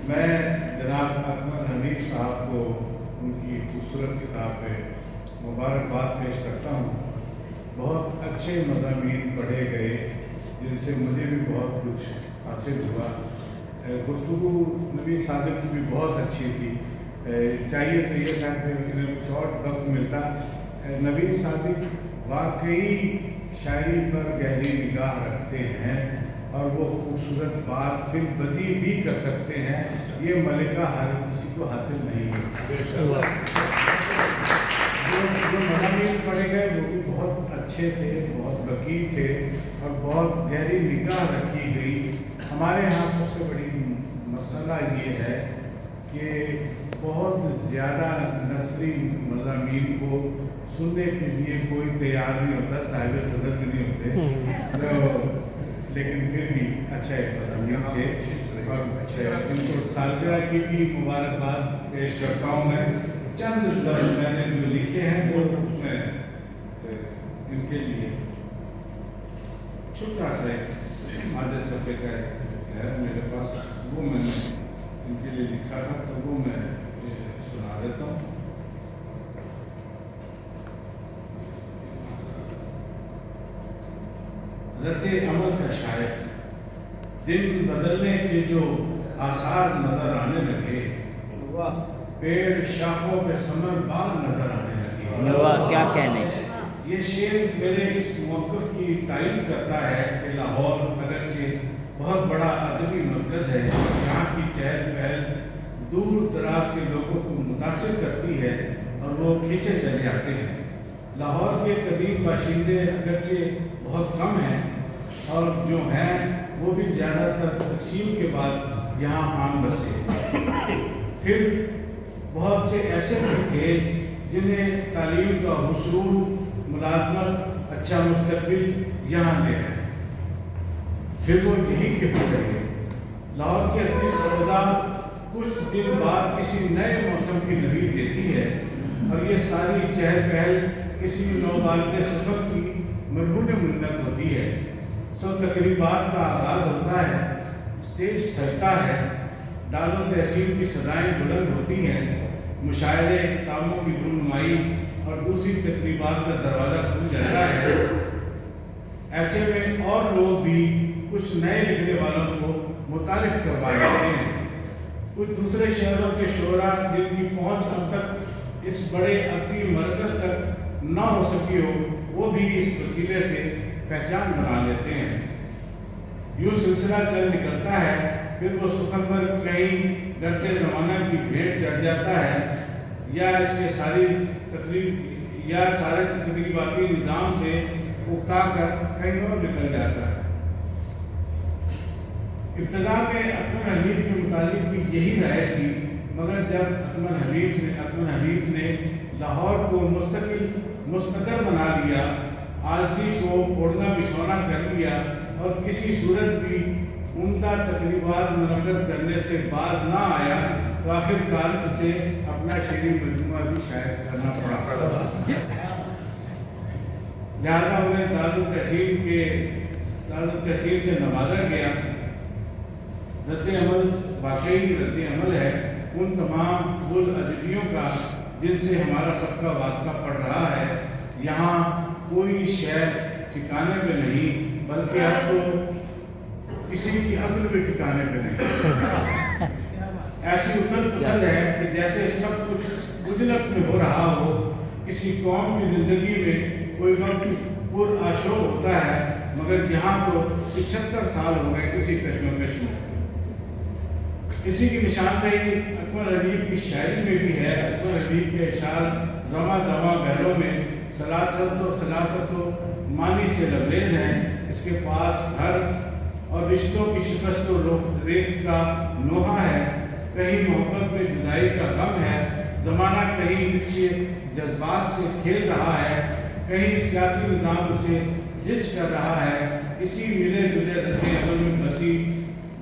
میں جناب اکمل حنیف صاحب کو ان کی خوبصورت کتاب پہ مبارکباد پیش کرتا ہوں۔ بہت اچھے مضامین پڑھے گئے جن سے مجھے بھی بہت کچھ حاصل ہوا۔ گفتگو نوید صادق کی بھی بہت اچھی تھی۔ چاہیے تو یہ تھا کہ انہیں کچھ اور وقت ملتا۔ نوید صادق واقعی شاعری پر گہری نگاہ رکھتے ہیں اور وہ خوبصورت بات فی البدیہہ بھی کر سکتے ہیں، یہ ملکہ ہر کسی کو حاصل نہیں ہے۔ جو مضامین پڑھے گئے وہ بھی بہت اچھے تھے، بہت وقی تھے اور بہت گہری نگاہ رکھی گئی۔ ہمارے ہاں سب سے بڑی مسئلہ یہ ہے کہ بہت زیادہ نثری مضامین کو سننے کے لیے کوئی تیار نہیں ہوتا، صاحب صدر بھی نہیں ہوتے، لیکن پھر بھی اچھے مضامین تھے اور ان کو سالگرہ کی بھی مبارکباد پیش کرتا ہوں۔ میں چند لفظ میں نے جو لکھے ہیں وہ میں ان کے لیے چھوٹا سا آدھے صفحے کا ہے میرے پاس، وہ میں نے ان کے لیے لکھا تھا تو وہ میں سنا دیتا ہوں۔ رد عمل کا شاعر، دن بدلنے کے جو آثار نظر آنے لگے، پیڑ شاخوں پہ ثمر بار نظر آنے لگے۔ کیا کہنے، یہ شعر میرے اس موقف کی تائید کرتا ہے کہ لاہور اگرچہ بہت بڑا ادبی مرکز ہے، یہاں کی چہل پہل دور دراز کے لوگوں کو متاثر کرتی ہے اور وہ کھینچے چلے آتے ہیں۔ لاہور کے قدیم باشندے اگرچہ بہت کم ہیں اور جو ہیں وہ بھی زیادہ تر تقسیم کے بعد یہاں عام بسے۔ پھر بہت سے ایسے بھی تھے جنہیں تعلیم کا حصول، ملازمت، اچھا مستقبل یہاں لے آئے، پھر وہ یہیں کے ہو گئے۔ لاہور کی ادبی سودا کچھ دن بعد کسی نئے موسم کی نوید دیتی ہے اور یہ ساری چہل پہل کسی نوبالغ سفر کی مرہون منت ہوتی ہے۔ تقریبات کا آغاز ہوتا ہے، اسٹیج سجتا ہے، ڈال و تحسین کی صدائیں بلند ہوتی ہیں، مشاعرے، کتابوں کی رونمائی اور دوسری تقریبات کا دروازہ کھل جاتا ہے۔ ایسے میں اور لوگ بھی کچھ نئے لکھنے والوں کو متعارف کروا لیتے ہیں۔ کچھ دوسرے شہروں کے شعراء جن کی پہنچ اب تک اس بڑے ادبی مرکز تک نہ ہو سکی ہو، وہ بھی اس وسیلے سے پہچان بنا لیتے ہیں۔ یوں سلسلہ چل نکلتا ہے، پھر وہ سخن پر کہیں گرد زمانہ کی بھیڑ چڑھ جاتا ہے یا اس کے سارے تقریباتی نظام سے اکتا کر کہیں اور نکل جاتا ہے۔ ابتدا میں اکمل حنیف کے متعلق بھی یہی رائے تھی، مگر جب اکمل حنیف نے لاہور کو مستقر بنا لیا، عارضی کو اوڑھنا بچھونا کر لیا اور کسی صورت بھی عمدہ تقریبات منعقد کرنے سے باز نہ آیا، تو آخر کار اسے اپنا شعری مجموعہ بھی شائع کرنا پڑا۔ لہذا انہیں دار التحصیل سے نوازا گیا۔ رد عمل واقعی رد عمل ہے ان تمام ادیبیوں کا جن سے ہمارا سب کا واسطہ پڑ رہا ہے۔ یہاں کوئی شے ٹھکانے پہ نہیں، بلکہ اب تو کسی کی عقل بھی ٹھکانے پہ نہیں۔ ایسی اتل پتل ہے کہ جیسے سب کچھ عجلت میں ہو رہا ہو۔ کسی قوم کی زندگی میں کوئی وقت پر آشوب ہوتا ہے، مگر یہاں تو 75 سال ہو گئے کسی کشمکش میں۔ اسی کی نشاندہی اکمل حنیف کی شاعری میں بھی ہے۔ اکمل حنیف کے اشعار رواں دواں بہروں میں سلاست و معنی سے لبریز ہیں۔ اس کے پاس گھر اور رشتوں کی شکست و ریخت کا نوحہ ہے، کہیں محبت میں جدائی کا غم ہے، زمانہ کہیں اس کے جذبات سے کھیل رہا ہے، کہیں سیاسی نظام اسے زچ کر رہا ہے۔ اسی ملے جلے رد عمل میں بسی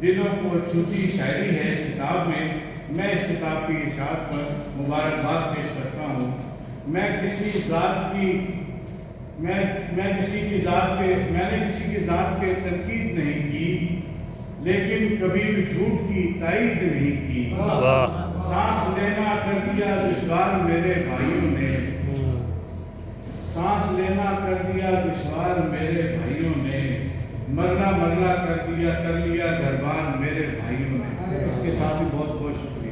دلوں کو چھوٹی شاعری ہے اس کتاب میں۔ میں اس کتاب کی اشاعت پر مبارکباد پیش کرتا ہوں۔ میں کسی ذات کی میں کسی کی ذات پہ میں نے کسی کی ذات پہ تنقید نہیں کی، لیکن کبھی بھی جھوٹ کی تائید نہیں کی۔ سانس لینا کر دیا دشوار میرے بھائیوں نے، سانس لینا کر دیا دشوار میرے بھائیوں نے، مرنا کر لیا گھر بار میرے بھائیوں نے۔ اس کے ساتھ ہی بہت بہت شکریہ۔